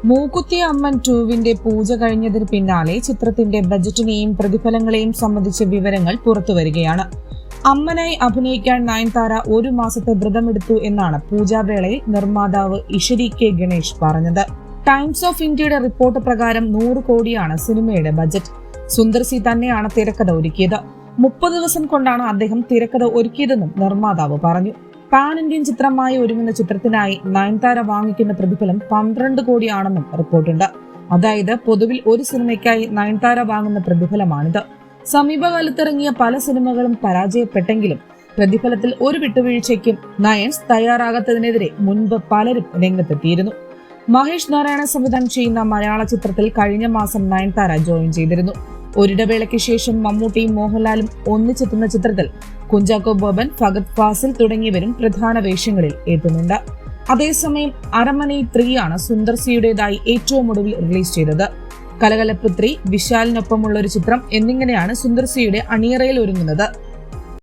മൂക്കുത്തി അമ്മൻ 2വിന്റെ പൂജ കഴിഞ്ഞതിന് പിന്നാലെ ചിത്രത്തിന്റെ ബജറ്റിനെയും പ്രതിഫലങ്ങളെയും സംബന്ധിച്ച വിവരങ്ങൾ പുറത്തുവരികയാണ്. അമ്മനായി അഭിനയിക്കാൻ നയൻതാര 1 മാസത്തെ വ്രതമെടുത്തു എന്നാണ് പൂജാവേളയിൽ നിർമ്മാതാവ് ഇഷരി കെ ഗണേഷ് പറഞ്ഞത്. ടൈംസ് ഓഫ് ഇന്ത്യയുടെ റിപ്പോർട്ട് പ്രകാരം 100 കോടിയാണ് സിനിമയുടെ ബജറ്റ്. സുന്ദർ സി തന്നെയാണ് തിരക്കഥ ഒരുക്കിയത്. 30 ദിവസം കൊണ്ടാണ് അദ്ദേഹം തിരക്കഥ ഒരുക്കിയതെന്നും നിർമ്മാതാവ് പറഞ്ഞു. പാൻ ഇന്ത്യൻ ചിത്രമായി ഒരുങ്ങുന്ന ചിത്രത്തിനായി നയൻതാര വാങ്ങിക്കുന്ന പ്രതിഫലം 12 കോടിയാണെന്നും റിപ്പോർട്ടുണ്ട്. അതായത് പൊതുവിൽ ഒരു സിനിമയ്ക്കായി നയൻതാര വാങ്ങുന്ന പ്രതിഫലമാണിത്. സമീപകാലത്തിറങ്ങിയ പല സിനിമകളും പരാജയപ്പെട്ടെങ്കിലും പ്രതിഫലത്തിൽ ഒരു വിട്ടുവീഴ്ചയ്ക്കും നയൻസ് തയ്യാറാകാത്തതിനെതിരെ മുൻപ് പലരും രംഗത്തെത്തിയിരുന്നു. മഹേഷ് നാരായണ സംവിധാനം ചെയ്യുന്ന മലയാള ചിത്രത്തിൽ കഴിഞ്ഞ മാസം നയൻതാര ജോയിൻ ചെയ്തിരുന്നു. ഒരിടവേളയ്ക്ക് ശേഷം മമ്മൂട്ടിയും മോഹൻലാലും ഒന്നിച്ചെത്തുന്ന ചിത്രത്തിൽ കുഞ്ചാക്കോ ബോബൻ, ഫഹദ് ഫാസിൽ തുടങ്ങിയവരും പ്രധാന വേഷങ്ങളിൽ എത്തുന്നുണ്ട്. അതേസമയം അരമനൈ 3 ആണ് സുന്ദർ സിയുടേതായി ഏറ്റവും ഒടുവിൽ റിലീസ് ചെയ്തത്. കലകലപ്പ് 3, വിശാലിനൊപ്പമുള്ള ഒരു ചിത്രം എന്നിങ്ങനെയാണ് സുന്ദർ സിയുടെ അണിയറയിൽ ഒരുങ്ങുന്നത്.